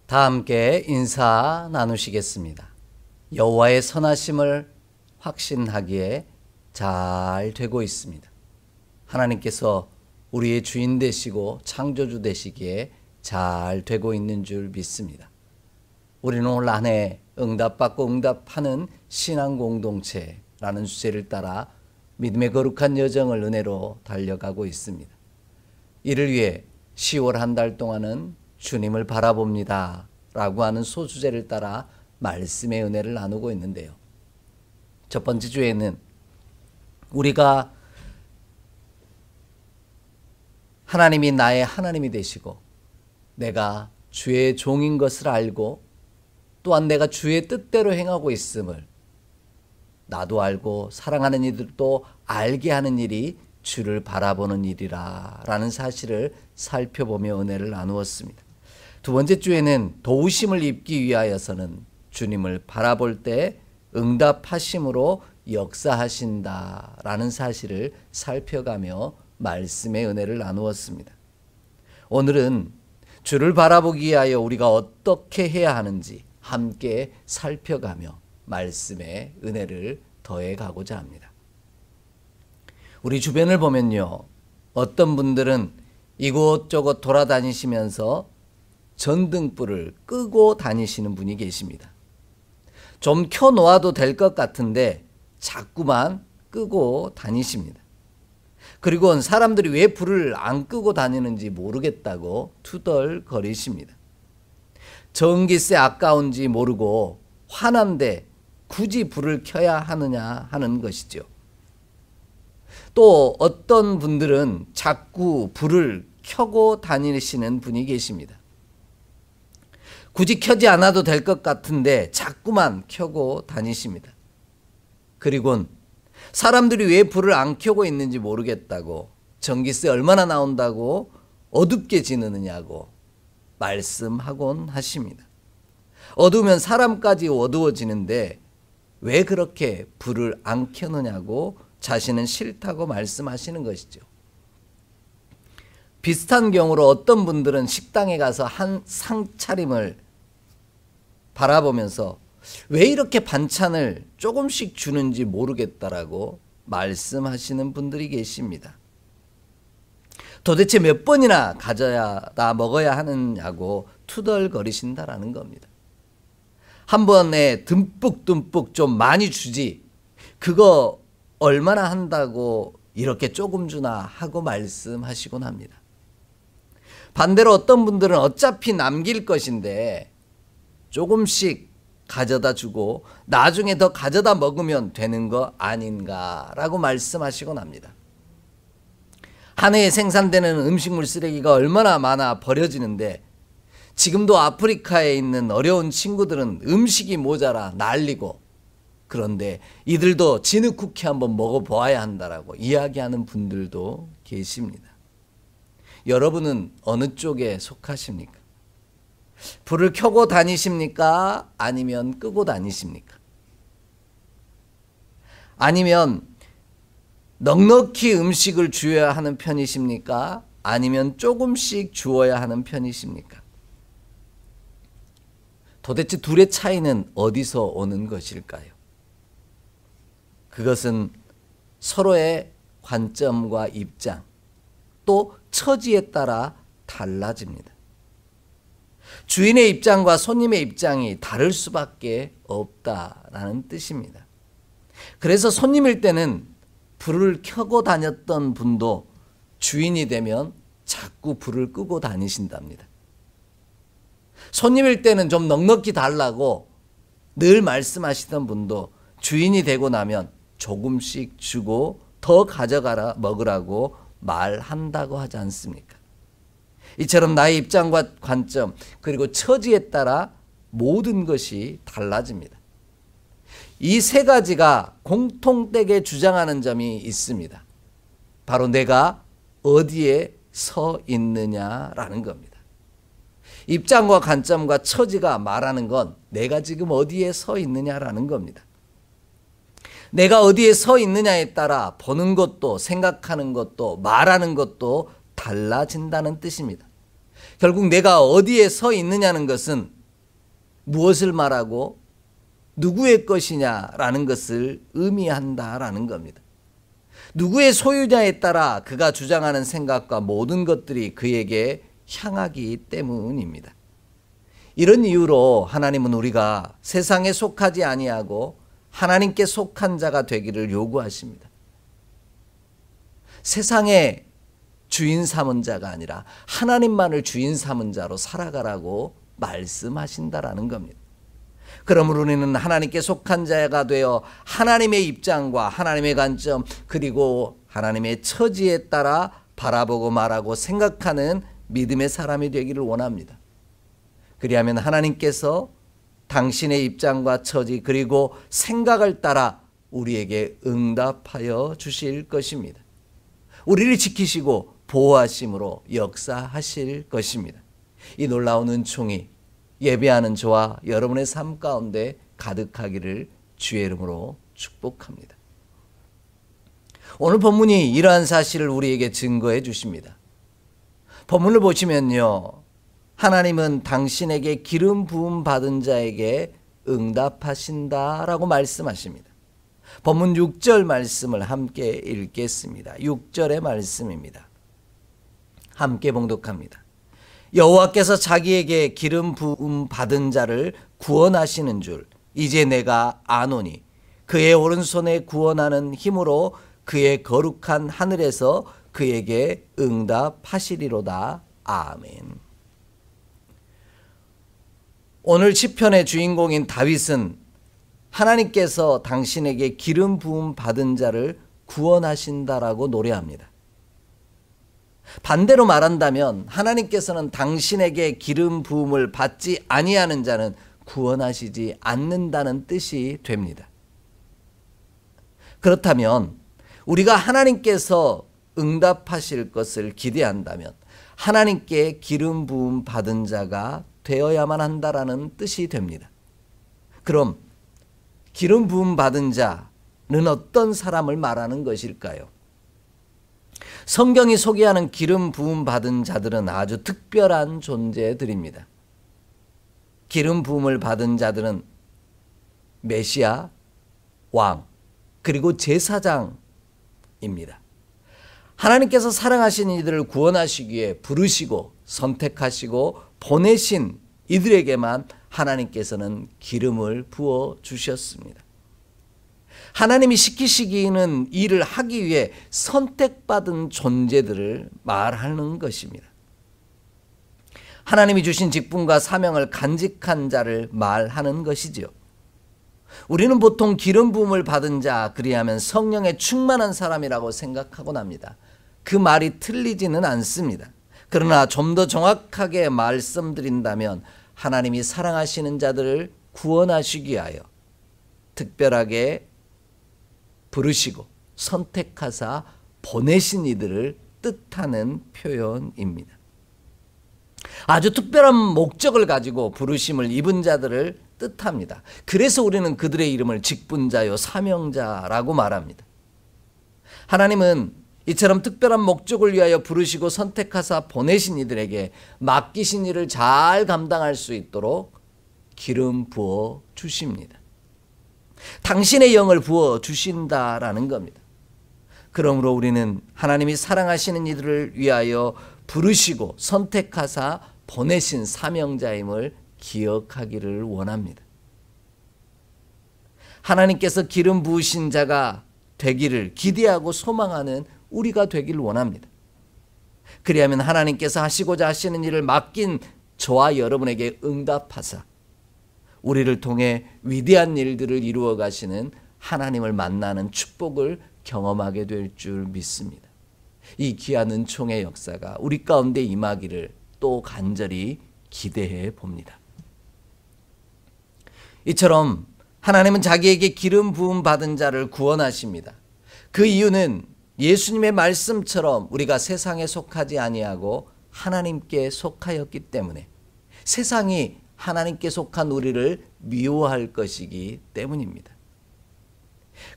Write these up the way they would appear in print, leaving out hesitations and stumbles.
다 함께 인사 나누시겠습니다. 여호와의 선하심을 확신하기에 잘 되고 있습니다. 하나님께서 우리의 주인 되시고 창조주 되시기에 잘 되고 있는 줄 믿습니다. 우리는 올 한 해 응답받고 응답하는 신앙 공동체라는 주제를 따라 믿음의 거룩한 여정을 은혜로 달려가고 있습니다. 이를 위해 10월 한 달 동안은 주님을 바라봅니다 라고 하는 소주제를 따라 말씀의 은혜를 나누고 있는데요. 첫 번째 주에는 우리가 하나님이 나의 하나님이 되시고 내가 주의 종인 것을 알고 또한 내가 주의 뜻대로 행하고 있음을 나도 알고 사랑하는 이들도 알게 하는 일이 주를 바라보는 일이라 라는 사실을 살펴보며 은혜를 나누었습니다. 두 번째 주에는 도우심을 입기 위하여서는 주님을 바라볼 때 응답하심으로 역사하신다 라는 사실을 살펴가며 말씀의 은혜를 나누었습니다. 오늘은 주를 바라보기 위하여 우리가 어떻게 해야 하는지 함께 살펴가며 말씀의 은혜를 더해가고자 합니다. 우리 주변을 보면요, 어떤 분들은 이곳저곳 돌아다니시면서 전등불을 끄고 다니시는 분이 계십니다. 좀 켜놓아도 될 것 같은데 자꾸만 끄고 다니십니다. 그리고 사람들이 왜 불을 안 끄고 다니는지 모르겠다고 투덜거리십니다. 전기세 아까운지 모르고 화난데 굳이 불을 켜야 하느냐 하는 것이죠. 또 어떤 분들은 자꾸 불을 켜고 다니시는 분이 계십니다. 굳이 켜지 않아도 될 것 같은데 자꾸만 켜고 다니십니다. 그리고 사람들이 왜 불을 안 켜고 있는지 모르겠다고 전기세 얼마나 나온다고 어둡게 지내느냐고 말씀하곤 하십니다. 어두우면 사람까지 어두워지는데 왜 그렇게 불을 안 켜느냐고 자신은 싫다고 말씀하시는 것이죠. 비슷한 경우로 어떤 분들은 식당에 가서 한 상차림을 바라보면서 왜 이렇게 반찬을 조금씩 주는지 모르겠다라고 말씀하시는 분들이 계십니다. 도대체 몇 번이나 가져야 먹어야 하느냐고 투덜거리신다라는 겁니다. 한 번에 듬뿍듬뿍 좀 많이 주지 그거 얼마나 한다고 이렇게 조금 주나 하고 말씀하시곤 합니다. 반대로 어떤 분들은 어차피 남길 것인데 조금씩 가져다 주고 나중에 더 가져다 먹으면 되는 거 아닌가라고 말씀하시곤 합니다. 한 해에 생산되는 음식물 쓰레기가 얼마나 많아 버려지는데 지금도 아프리카에 있는 어려운 친구들은 음식이 모자라 난리고 그런데 이들도 진흙 쿠키 한번 먹어보아야 한다라고 이야기하는 분들도 계십니다. 여러분은 어느 쪽에 속하십니까? 불을 켜고 다니십니까? 아니면 끄고 다니십니까? 아니면 넉넉히 음식을 주어야 하는 편이십니까? 아니면 조금씩 주어야 하는 편이십니까? 도대체 둘의 차이는 어디서 오는 것일까요? 그것은 서로의 관점과 입장, 또 처지에 따라 달라집니다. 주인의 입장과 손님의 입장이 다를 수밖에 없다라는 뜻입니다. 그래서 손님일 때는 불을 켜고 다녔던 분도 주인이 되면 자꾸 불을 끄고 다니신답니다. 손님일 때는 좀 넉넉히 달라고 늘 말씀하시던 분도 주인이 되고 나면 조금씩 주고 더 가져가라 먹으라고 말한다고 하지 않습니까? 이처럼 나의 입장과 관점 그리고 처지에 따라 모든 것이 달라집니다. 이 세 가지가 공통되게 주장하는 점이 있습니다. 바로 내가 어디에 서 있느냐라는 겁니다. 입장과 관점과 처지가 말하는 건 내가 지금 어디에 서 있느냐라는 겁니다. 내가 어디에 서 있느냐에 따라 보는 것도 생각하는 것도 말하는 것도 달라진다는 뜻입니다. 결국 내가 어디에 서 있느냐는 것은 무엇을 말하고 누구의 것이냐라는 것을 의미한다라는 겁니다. 누구의 소유냐에 따라 그가 주장하는 생각과 모든 것들이 그에게 향하기 때문입니다. 이런 이유로 하나님은 우리가 세상에 속하지 아니하고 하나님께 속한 자가 되기를 요구하십니다. 세상의 주인 삼은 자가 아니라 하나님만을 주인 삼은 자로 살아가라고 말씀하신다라는 겁니다. 그러므로 우리는 하나님께 속한 자가 되어 하나님의 입장과 하나님의 관점 그리고 하나님의 처지에 따라 바라보고 말하고 생각하는 믿음의 사람이 되기를 원합니다. 그리하면 하나님께서 당신의 입장과 처지 그리고 생각을 따라 우리에게 응답하여 주실 것입니다. 우리를 지키시고 보호하심으로 역사하실 것입니다. 이 놀라운 은총이 예배하는 저와 여러분의 삶 가운데 가득하기를 주의 이름으로 축복합니다. 오늘 본문이 이러한 사실을 우리에게 증거해 주십니다. 본문을 보시면요, 하나님은 당신에게 기름 부음 받은 자에게 응답하신다라고 말씀하십니다. 본문 6절 말씀을 함께 읽겠습니다. 6절의 말씀입니다. 함께 봉독합니다. 여호와께서 자기에게 기름 부음 받은 자를 구원하시는 줄 이제 내가 아노니 그의 오른손에 구원하는 힘으로 그의 거룩한 하늘에서 그에게 응답하시리로다. 아멘. 오늘 시편의 주인공인 다윗은 하나님께서 당신에게 기름 부음 받은 자를 구원하신다라고 노래합니다. 반대로 말한다면 하나님께서는 당신에게 기름 부음을 받지 아니하는 자는 구원하시지 않는다는 뜻이 됩니다. 그렇다면 우리가 하나님께서 응답하실 것을 기대한다면 하나님께 기름 부음 받은 자가 되어야만 한다라는 뜻이 됩니다. 그럼 기름 부음 받은 자는 어떤 사람을 말하는 것일까요? 성경이 소개하는 기름 부음 받은 자들은 아주 특별한 존재들입니다. 기름 부음을 받은 자들은 메시아, 왕, 그리고 제사장입니다. 하나님께서 사랑하신 이들을 구원하시기 위해 부르시고 선택하시고 보내신 이들에게만 하나님께서는 기름을 부어 주셨습니다. 하나님이 시키시기는 일을 하기 위해 선택받은 존재들을 말하는 것입니다. 하나님이 주신 직분과 사명을 간직한 자를 말하는 것이지요. 우리는 보통 기름 부음을 받은 자, 그리하면 성령에 충만한 사람이라고 생각하곤 합니다. 그 말이 틀리지는 않습니다. 그러나 좀 더 정확하게 말씀드린다면 하나님이 사랑하시는 자들을 구원하시기 위하여 특별하게 부르시고 선택하사 보내신 이들을 뜻하는 표현입니다. 아주 특별한 목적을 가지고 부르심을 입은 자들을 뜻합니다. 그래서 우리는 그들의 이름을 직분자요 사명자라고 말합니다. 하나님은 이처럼 특별한 목적을 위하여 부르시고 선택하사 보내신 이들에게 맡기신 일을 잘 감당할 수 있도록 기름 부어 주십니다. 당신의 영을 부어 주신다라는 겁니다. 그러므로 우리는 하나님이 사랑하시는 이들을 위하여 부르시고 선택하사 보내신 사명자임을 기억하기를 원합니다. 하나님께서 기름 부으신 자가 되기를 기대하고 소망하는 우리가 되기를 원합니다. 그리하면 하나님께서 하시고자 하시는 일을 맡긴 저와 여러분에게 응답하사 우리를 통해 위대한 일들을 이루어 가시는 하나님을 만나는 축복을 경험하게 될 줄 믿습니다. 이 귀한 은총의 역사가 우리 가운데 임하기를 또 간절히 기대해 봅니다. 이처럼 하나님은 자기에게 기름 부음 받은 자를 구원하십니다. 그 이유는 예수님의 말씀처럼 우리가 세상에 속하지 아니하고 하나님께 속하였기 때문에 세상이 하나님께 속한 우리를 미워할 것이기 때문입니다.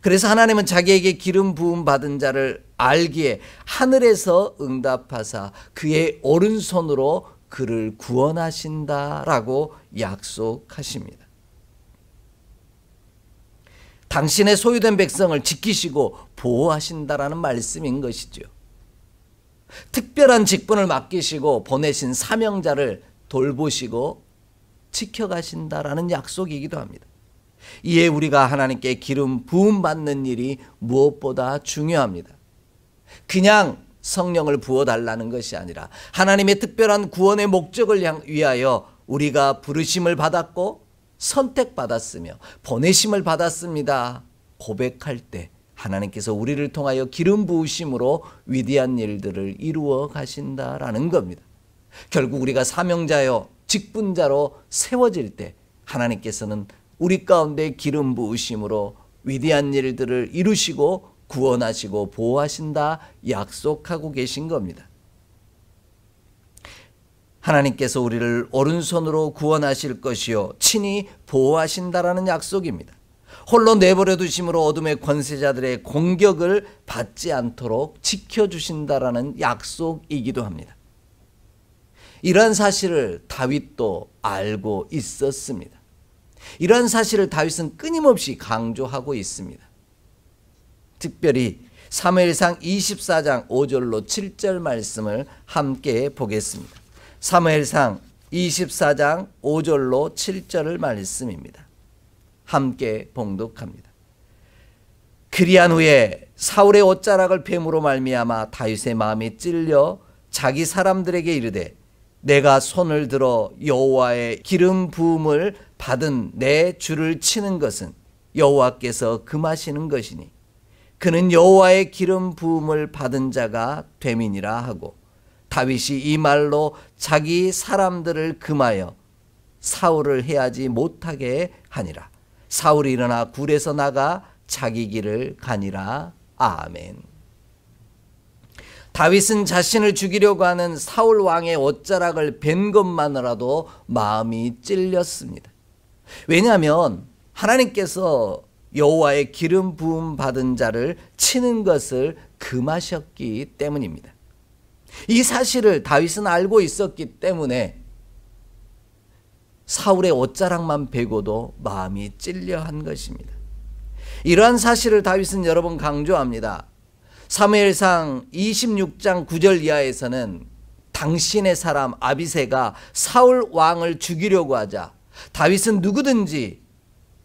그래서 하나님은 자기에게 기름 부음 받은 자를 알기에 하늘에서 응답하사 그의 오른손으로 그를 구원하신다라고 약속하십니다. 당신의 소유된 백성을 지키시고 보호하신다라는 말씀인 것이죠. 특별한 직분을 맡기시고 보내신 사명자를 돌보시고 지켜가신다라는 약속이기도 합니다. 이에 우리가 하나님께 기름 부음 받는 일이 무엇보다 중요합니다. 그냥 성령을 부어달라는 것이 아니라 하나님의 특별한 구원의 목적을 위하여 우리가 부르심을 받았고 선택받았으며 보내심을 받았습니다 고백할 때 하나님께서 우리를 통하여 기름 부으심으로 위대한 일들을 이루어 가신다라는 겁니다. 결국 우리가 사명자요 직분자로 세워질 때 하나님께서는 우리 가운데 기름 부으심으로 위대한 일들을 이루시고 구원하시고 보호하신다 약속하고 계신 겁니다. 하나님께서 우리를 오른손으로 구원하실 것이요 친히 보호하신다라는 약속입니다. 홀로 내버려 두심으로 어둠의 권세자들의 공격을 받지 않도록 지켜주신다라는 약속이기도 합니다. 이러한 사실을 다윗도 알고 있었습니다. 이러한 사실을 다윗은 끊임없이 강조하고 있습니다. 특별히 사무엘상 24장 5절로 7절 말씀을 함께 보겠습니다. 사무엘상 24장 5절로 7절을 말씀입니다. 함께 봉독합니다. 그리한 후에 사울의 옷자락을 뱀으로 말미암아 다윗의 마음이 찔려 자기 사람들에게 이르되 내가 손을 들어 여호와의 기름 부음을 받은 내 주를 치는 것은 여호와께서 금하시는 것이니 그는 여호와의 기름 부음을 받은 자가 됨이니라 하고 다윗이 이 말로 자기 사람들을 금하여 사울을 해하지 못하게 하니라. 사울이 일어나 굴에서 나가 자기 길을 가니라. 아멘. 다윗은 자신을 죽이려고 하는 사울 왕의 옷자락을 벤 것만으로도 마음이 찔렸습니다. 왜냐하면 하나님께서 여호와의 기름 부음 받은 자를 치는 것을 금하셨기 때문입니다. 이 사실을 다윗은 알고 있었기 때문에 사울의 옷자락만 베고도 마음이 찔려한 것입니다. 이러한 사실을 다윗은 여러 번 강조합니다. 사무엘상 26장 9절 이하에서는 당신의 사람 아비새가 사울 왕을 죽이려고 하자 다윗은 누구든지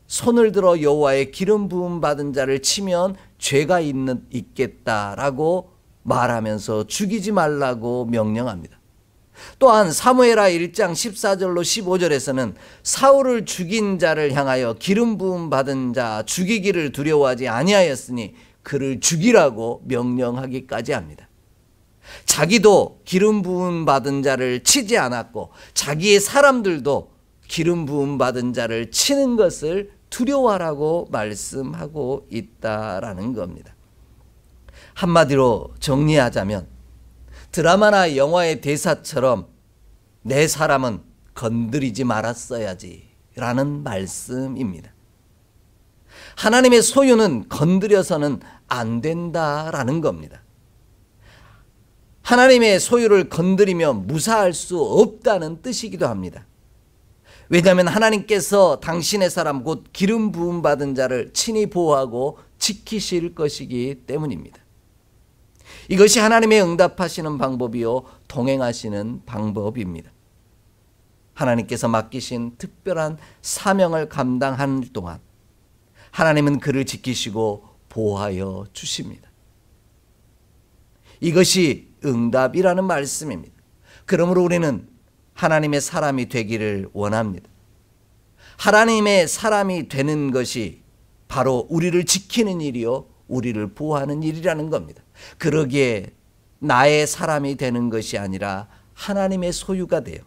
손을 들어 여호와의 기름 부음 받은 자를 치면 죄가 있겠다라고 말하면서 죽이지 말라고 명령합니다. 또한 사무엘하 1장 14절로 15절에서는 사울을 죽인 자를 향하여 기름 부음 받은 자 죽이기를 두려워하지 아니하였으니 그를 죽이라고 명령하기까지 합니다. 자기도 기름 부음 받은 자를 치지 않았고 자기의 사람들도 기름 부음 받은 자를 치는 것을 두려워하라고 말씀하고 있다라는 겁니다. 한마디로 정리하자면 드라마나 영화의 대사처럼 내 사람은 건드리지 말았어야지 라는 말씀입니다. 하나님의 소유는 건드려서는 안 된다라는 겁니다. 하나님의 소유를 건드리면 무사할 수 없다는 뜻이기도 합니다. 왜냐하면 하나님께서 당신의 사람 곧 기름 부음 받은 자를 친히 보호하고 지키실 것이기 때문입니다. 이것이 하나님의 응답하시는 방법이요 동행하시는 방법입니다. 하나님께서 맡기신 특별한 사명을 감당하는 동안 하나님은 그를 지키시고 보호하여 주십니다. 이것이 응답이라는 말씀입니다. 그러므로 우리는 하나님의 사람이 되기를 원합니다. 하나님의 사람이 되는 것이 바로 우리를 지키는 일이요 우리를 보호하는 일이라는 겁니다. 그러기에 나의 사람이 되는 것이 아니라 하나님의 소유가 되어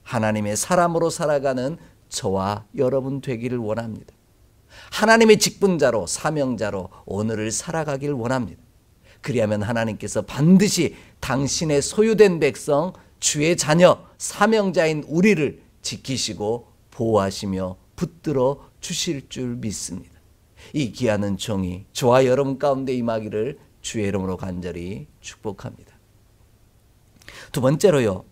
하나님의 사람으로 살아가는 저와 여러분 되기를 원합니다. 하나님의 직분자로 사명자로 오늘을 살아가길 원합니다. 그리하면 하나님께서 반드시 당신의 소유된 백성 주의 자녀 사명자인 우리를 지키시고 보호하시며 붙들어 주실 줄 믿습니다. 이 귀한 은총이 저와 여러분 가운데 임하기를 주의 이름으로 간절히 축복합니다. 두 번째로요,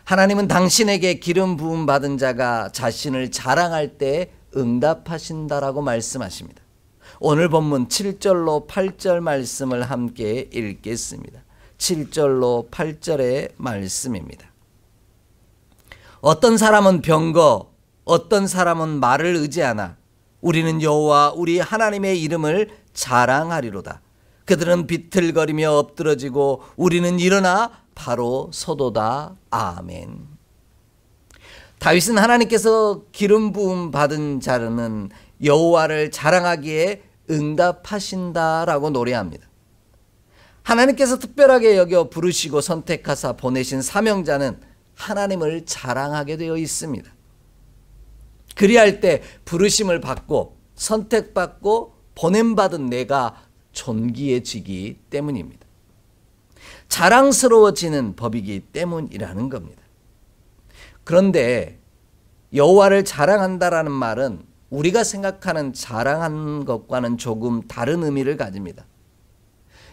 하나님은 당신에게 기름 부음 받은 자가 자신을 자랑할 때 응답하신다라고 말씀하십니다. 오늘 본문 7절로 8절 말씀을 함께 읽겠습니다. 7절로 8절의 말씀입니다. 어떤 사람은 병거, 어떤 사람은 말을 의지하나 우리는 여호와 우리 하나님의 이름을 자랑하리로다. 그들은 비틀거리며 엎드러지고 우리는 일어나 바로 서도다. 아멘. 다윗은 하나님께서 기름 부음 받은 자는 여호와를 자랑하기에 응답하신다라고 노래합니다. 하나님께서 특별하게 여겨 부르시고 선택하사 보내신 사명자는 하나님을 자랑하게 되어 있습니다. 그리할 때 부르심을 받고 선택받고 보냄받은 내가 존귀해지기 때문입니다. 자랑스러워지는 법이기 때문이라는 겁니다. 그런데 여호와를 자랑한다라는 말은 우리가 생각하는 자랑한 것과는 조금 다른 의미를 가집니다.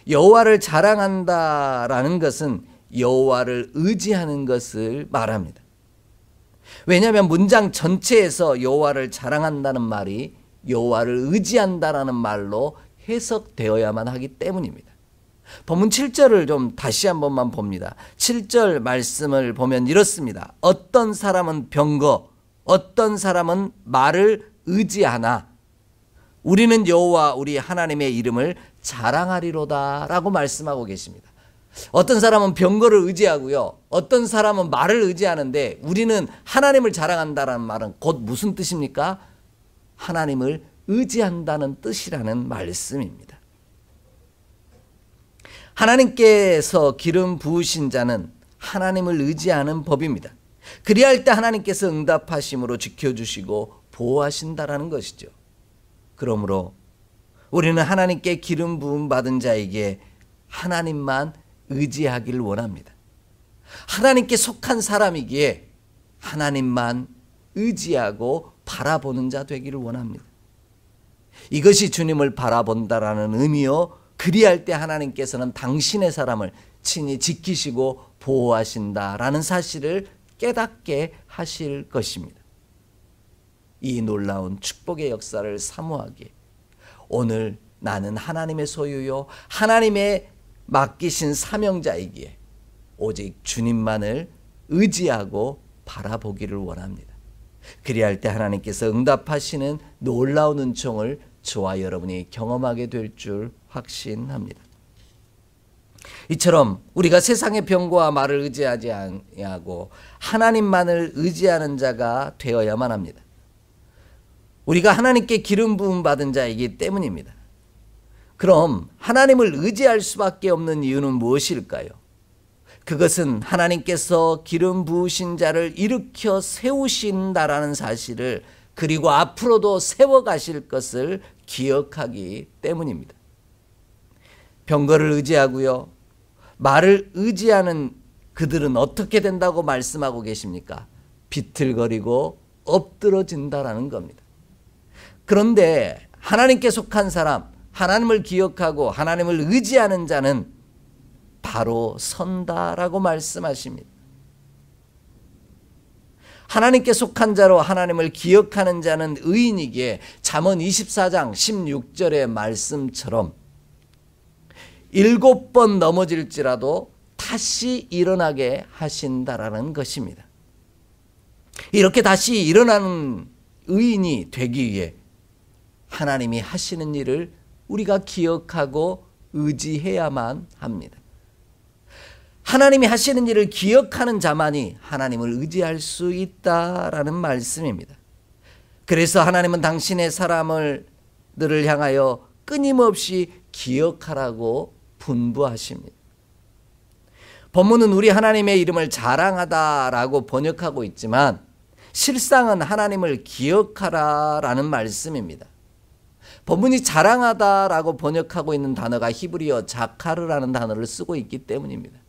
여호와를 자랑한다라는 것은 여호와를 의지하는 것을 말합니다. 왜냐하면 문장 전체에서 여호와를 자랑한다는 말이 여호와를 의지한다라는 말로 해석되어야만 하기 때문입니다. 본문 7절을 좀 다시 한 번만 봅니다. 7절 말씀을 보면 이렇습니다. 어떤 사람은 병거, 어떤 사람은 말을 의지하나 우리는 여호와 우리 하나님의 이름을 자랑하리로다 라고 말씀하고 계십니다. 어떤 사람은 병거를 의지하고요. 어떤 사람은 말을 의지하는데 우리는 하나님을 자랑한다는 말은 곧 무슨 뜻입니까? 하나님을 의지한다는 뜻이라는 말씀입니다. 하나님께서 기름 부으신 자는 하나님을 의지하는 법입니다. 그리할 때 하나님께서 응답하심으로 지켜주시고 보호하신다라는 것이죠. 그러므로 우리는 하나님께 기름 부음 받은 자에게 하나님만 의지하기를 원합니다. 하나님께 속한 사람이기에 하나님만 의지하고 바라보는 자 되기를 원합니다. 이것이 주님을 바라본다라는 의미요. 그리할 때 하나님께서는 당신의 사람을 친히 지키시고 보호하신다라는 사실을 깨닫게 하실 것입니다. 이 놀라운 축복의 역사를 사모하기에 오늘 나는 하나님의 소유요 하나님의 맡기신 사명자이기에 오직 주님만을 의지하고 바라보기를 원합니다. 그리할 때 하나님께서 응답하시는 놀라운 은총을 저와 여러분이 경험하게 될 줄 확신합니다. 이처럼 우리가 세상의 병과 말을 의지하지 아니하고 하나님만을 의지하는 자가 되어야만 합니다. 우리가 하나님께 기름 부음 받은 자이기 때문입니다. 그럼 하나님을 의지할 수밖에 없는 이유는 무엇일까요? 그것은 하나님께서 기름 부으신 자를 일으켜 세우신다라는 사실을 그리고 앞으로도 세워가실 것을 기억하기 때문입니다. 병거를 의지하고요. 말을 의지하는 그들은 어떻게 된다고 말씀하고 계십니까? 비틀거리고 엎드러진다라는 겁니다. 그런데 하나님께 속한 사람, 하나님을 기억하고 하나님을 의지하는 자는 바로 선다라고 말씀하십니다. 하나님께 속한 자로 하나님을 기억하는 자는 의인이기에 잠언 24장 16절의 말씀처럼 7번 넘어질지라도 다시 일어나게 하신다라는 것입니다. 이렇게 다시 일어나는 의인이 되기 위해 하나님이 하시는 일을 우리가 기억하고 의지해야만 합니다. 하나님이 하시는 일을 기억하는 자만이 하나님을 의지할 수 있다라는 말씀입니다. 그래서 하나님은 당신의 사람들을 향하여 끊임없이 기억하라고 분부하십니다. 본문은 우리 하나님의 이름을 자랑하다라고 번역하고 있지만 실상은 하나님을 기억하라라는 말씀입니다. 본문이 자랑하다라고 번역하고 있는 단어가 히브리어 자카르라는 단어를 쓰고 있기 때문입니다.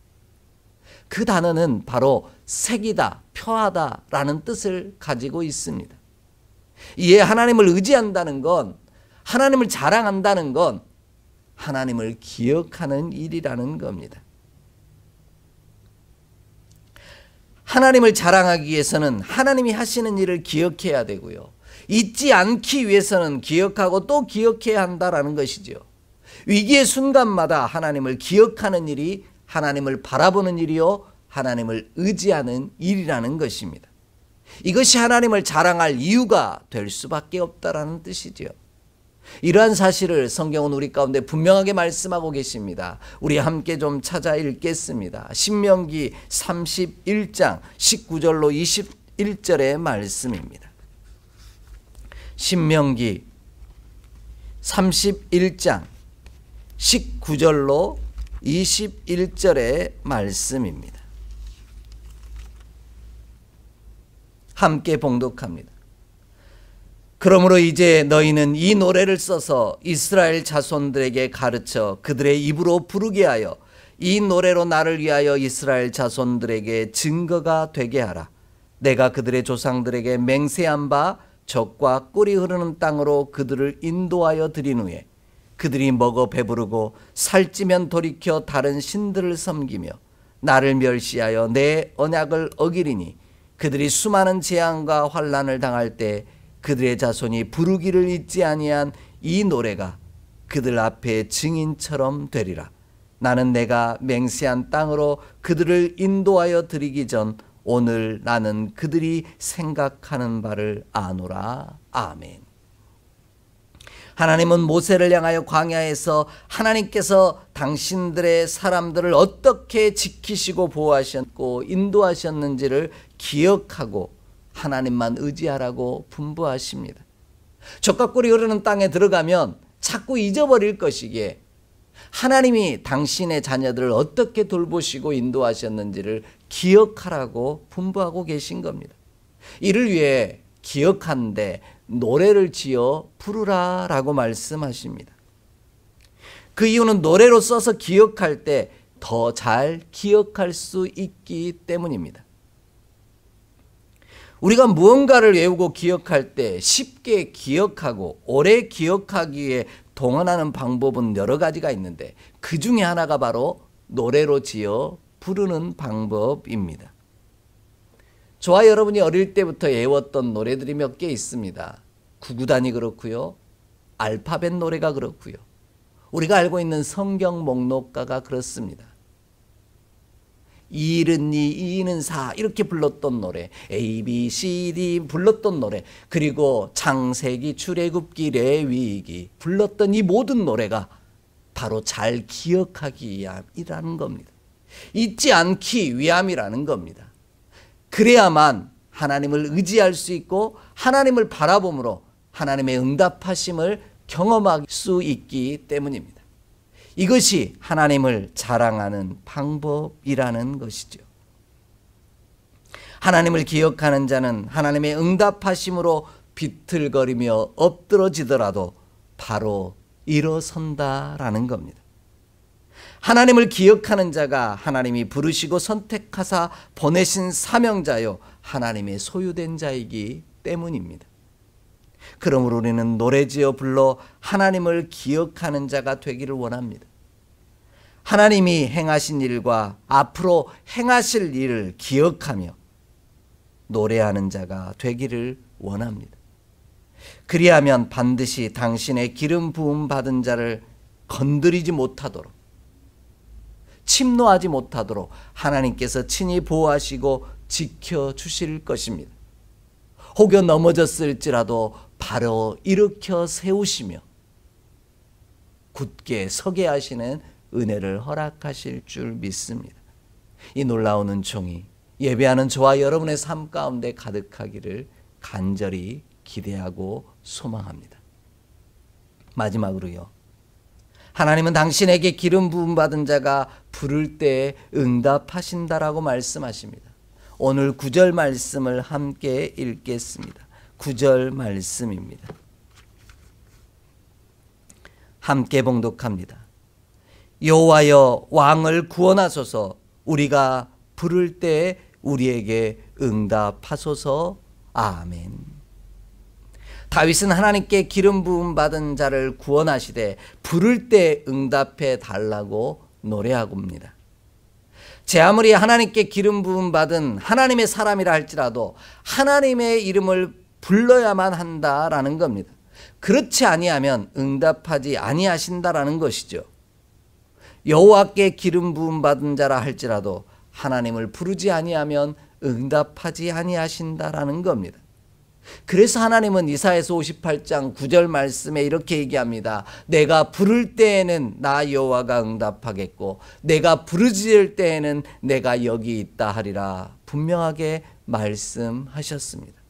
그 단어는 바로 새기다, 표하다라는 뜻을 가지고 있습니다. 이에 하나님을 의지한다는 건, 하나님을 자랑한다는 건 하나님을 기억하는 일이라는 겁니다. 하나님을 자랑하기 위해서는 하나님이 하시는 일을 기억해야 되고요. 잊지 않기 위해서는 기억하고 또 기억해야 한다라는 것이죠. 위기의 순간마다 하나님을 기억하는 일이 하나님을 바라보는 일이요, 하나님을 의지하는 일이라는 것입니다. 이것이 하나님을 자랑할 이유가 될 수밖에 없다라는 뜻이죠. 이러한 사실을 성경은 우리 가운데 분명하게 말씀하고 계십니다. 우리 함께 좀 찾아 읽겠습니다. 신명기 31장 19절로 21절의 말씀입니다. 신명기 31장 19절로 21절의 말씀입니다. 함께 봉독합니다. 그러므로 이제 너희는 이 노래를 써서 이스라엘 자손들에게 가르쳐 그들의 입으로 부르게 하여 이 노래로 나를 위하여 이스라엘 자손들에게 증거가 되게 하라. 내가 그들의 조상들에게 맹세한 바 젖과 꿀이 흐르는 땅으로 그들을 인도하여 드린 후에 그들이 먹어 배부르고 살찌면 돌이켜 다른 신들을 섬기며 나를 멸시하여 내 언약을 어기리니 그들이 수많은 재앙과 환난을 당할 때 그들의 자손이 부르기를 잊지 아니한 이 노래가 그들 앞에 증인처럼 되리라. 나는 내가 맹세한 땅으로 그들을 인도하여 드리기 전 오늘 나는 그들이 생각하는 바를 아노라. 아멘. 하나님은 모세를 향하여 광야에서 하나님께서 당신들의 사람들을 어떻게 지키시고 보호하셨고 인도하셨는지를 기억하고 하나님만 의지하라고 분부하십니다. 젖과 꿀이 흐르는 땅에 들어가면 자꾸 잊어버릴 것이기에 하나님이 당신의 자녀들을 어떻게 돌보시고 인도하셨는지를 기억하라고 분부하고 계신 겁니다. 이를 위해 기억하는데 노래를 지어 부르라 라고 말씀하십니다. 그 이유는 노래로 써서 기억할 때 더 잘 기억할 수 있기 때문입니다. 우리가 무언가를 외우고 기억할 때 쉽게 기억하고 오래 기억하기 위해 동원하는 방법은 여러 가지가 있는데 그 중에 하나가 바로 노래로 지어 부르는 방법입니다. 저와 여러분이 어릴 때부터 외웠던 노래들이 몇 개 있습니다. 구구단이 그렇고요. 알파벳 노래가 그렇고요. 우리가 알고 있는 성경 목록가가 그렇습니다. 이는 이, 이는 사 이렇게 불렀던 노래, A, B, C, D 불렀던 노래, 그리고 창세기, 출애굽기, 레위기 불렀던 이 모든 노래가 바로 잘 기억하기 위함이라는 겁니다. 잊지 않기 위함이라는 겁니다. 그래야만 하나님을 의지할 수 있고 하나님을 바라봄으로 하나님의 응답하심을 경험할 수 있기 때문입니다. 이것이 하나님을 자랑하는 방법이라는 것이죠. 하나님을 기억하는 자는 하나님의 응답하심으로 비틀거리며 엎드러지더라도 바로 일어선다라는 겁니다. 하나님을 기억하는 자가 하나님이 부르시고 선택하사 보내신 사명자요 하나님의 소유된 자이기 때문입니다. 그러므로 우리는 노래지어 불러 하나님을 기억하는 자가 되기를 원합니다. 하나님이 행하신 일과 앞으로 행하실 일을 기억하며 노래하는 자가 되기를 원합니다. 그리하면 반드시 당신의 기름 부음 받은 자를 건드리지 못하도록, 침노하지 못하도록 하나님께서 친히 보호하시고 지켜주실 것입니다. 혹여 넘어졌을지라도 바로 일으켜 세우시며 굳게 서게 하시는 은혜를 허락하실 줄 믿습니다. 이 놀라운 은총이 예배하는 저와 여러분의 삶 가운데 가득하기를 간절히 기대하고 소망합니다. 마지막으로요. 하나님은 당신에게 기름 부음 받은 자가 부를 때 응답하신다라고 말씀하십니다. 오늘 9절 말씀을 함께 읽겠습니다. 9절 말씀입니다. 함께 봉독합니다. 여호와여 왕을 구원하소서. 우리가 부를 때 우리에게 응답하소서. 아멘. 다윗은 하나님께 기름 부음 받은 자를 구원하시되 부를 때 응답해 달라고 노래하고입니다. 제 아무리 하나님께 기름 부음 받은 하나님의 사람이라 할지라도 하나님의 이름을 불러야만 한다라는 겁니다. 그렇지 아니하면 응답하지 아니하신다라는 것이죠. 여호와께 기름 부음 받은 자라 할지라도 하나님을 부르지 아니하면 응답하지 아니하신다라는 겁니다. 그래서 하나님은 이사야서 58장 9절 말씀에 이렇게 얘기합니다. 내가 부를 때에는 나 여호와가 응답하겠고 내가 부르짖을 때에는 내가 여기 있다 하리라 분명하게 말씀하셨습니다.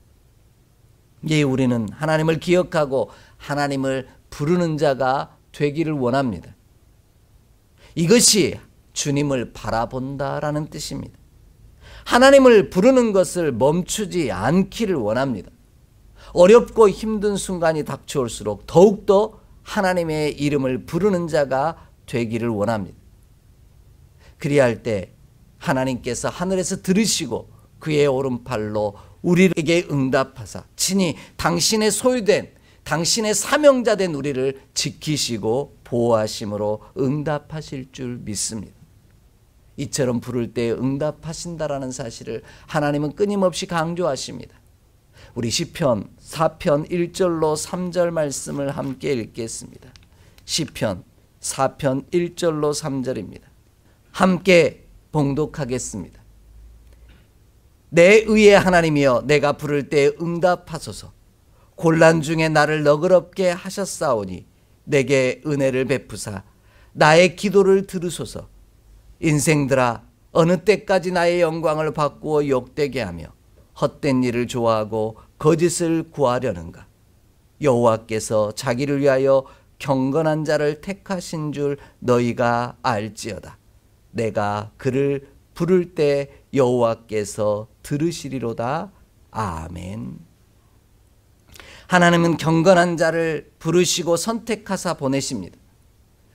예, 우리는 하나님을 기억하고 하나님을 부르는 자가 되기를 원합니다. 이것이 주님을 바라본다라는 뜻입니다. 하나님을 부르는 것을 멈추지 않기를 원합니다. 어렵고 힘든 순간이 닥쳐올수록 더욱더 하나님의 이름을 부르는 자가 되기를 원합니다. 그리할 때 하나님께서 하늘에서 들으시고 그의 오른팔로 우리에게 응답하사 친히 당신의 소유된 당신의 사명자 된 우리를 지키시고 보호하심으로 응답하실 줄 믿습니다. 이처럼 부를 때 응답하신다라는 사실을 하나님은 끊임없이 강조하십니다. 우리 시편 4편 1절로 3절 말씀을 함께 읽겠습니다. 시편 4편 1절로 3절입니다. 함께 봉독하겠습니다. 내 의의 하나님이여 내가 부를 때 응답하소서. 곤란 중에 나를 너그럽게 하셨사오니 내게 은혜를 베푸사 나의 기도를 들으소서. 인생들아 어느 때까지 나의 영광을 바꾸어 욕되게 하며 헛된 일을 좋아하고 거짓을 구하려는가. 여호와께서 자기를 위하여 경건한 자를 택하신 줄 너희가 알지어다. 내가 그를 부를 때 여호와께서 들으시리로다. 아멘. 하나님은 경건한 자를 부르시고 선택하사 보내십니다.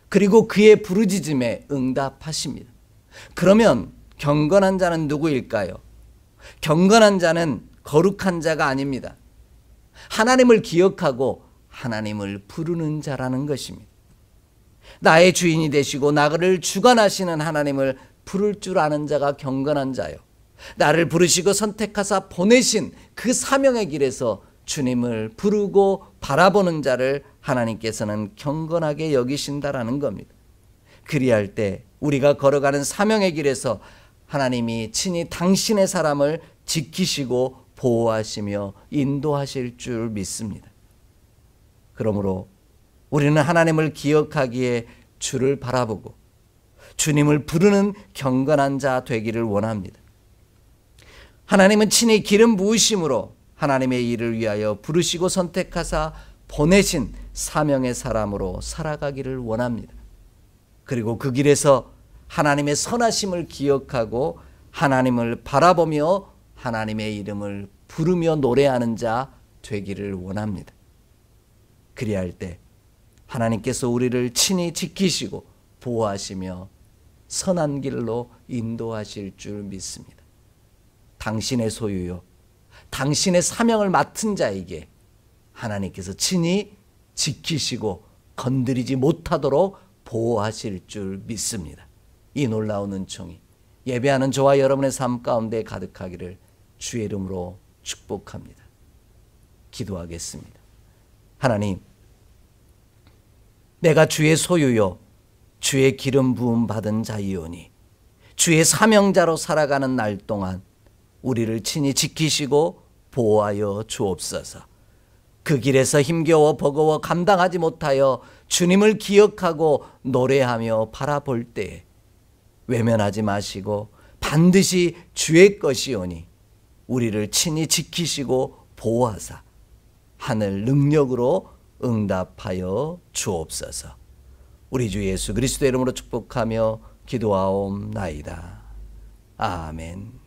그리고 그의 부르짖음에 응답하십니다. 그러면 경건한 자는 누구일까요? 경건한 자는 거룩한 자가 아닙니다. 하나님을 기억하고 하나님을 부르는 자라는 것입니다. 나의 주인이 되시고 나를 주관하시는 하나님을 부를 줄 아는 자가 경건한 자요. 나를 부르시고 선택하사 보내신 그 사명의 길에서 주님을 부르고 바라보는 자를 하나님께서는 경건하게 여기신다라는 겁니다. 그리할 때 우리가 걸어가는 사명의 길에서 하나님이 친히 당신의 사람을 지키시고 보호하시며 인도하실 줄 믿습니다. 그러므로 우리는 하나님을 기억하기에 주를 바라보고 주님을 부르는 경건한 자 되기를 원합니다. 하나님은 친히 기름 부으심으로 하나님의 일을 위하여 부르시고 선택하사 보내신 사명의 사람으로 살아가기를 원합니다. 그리고 그 길에서 하나님의 선하심을 기억하고 하나님을 바라보며 하나님의 이름을 부르며 노래하는 자 되기를 원합니다. 그리할 때 하나님께서 우리를 친히 지키시고 보호하시며 선한 길로 인도하실 줄 믿습니다. 당신의 소유요, 당신의 사명을 맡은 자에게 하나님께서 친히 지키시고 건드리지 못하도록 보호하실 줄 믿습니다. 이 놀라운 은총이 예배하는 저와 여러분의 삶 가운데 가득하기를 주의 이름으로 축복합니다. 기도하겠습니다. 하나님, 내가 주의 소유요 주의 기름 부음 받은 자이오니 주의 사명자로 살아가는 날 동안 우리를 친히 지키시고 보호하여 주옵소서. 그 길에서 힘겨워 버거워 감당하지 못하여 주님을 기억하고 노래하며 바라볼 때에 외면하지 마시고 반드시 주의 것이오니 우리를 친히 지키시고 보호하사 하늘 능력으로 응답하여 주옵소서. 우리 주 예수 그리스도의 이름으로 축복하며 기도하옵나이다. 아멘.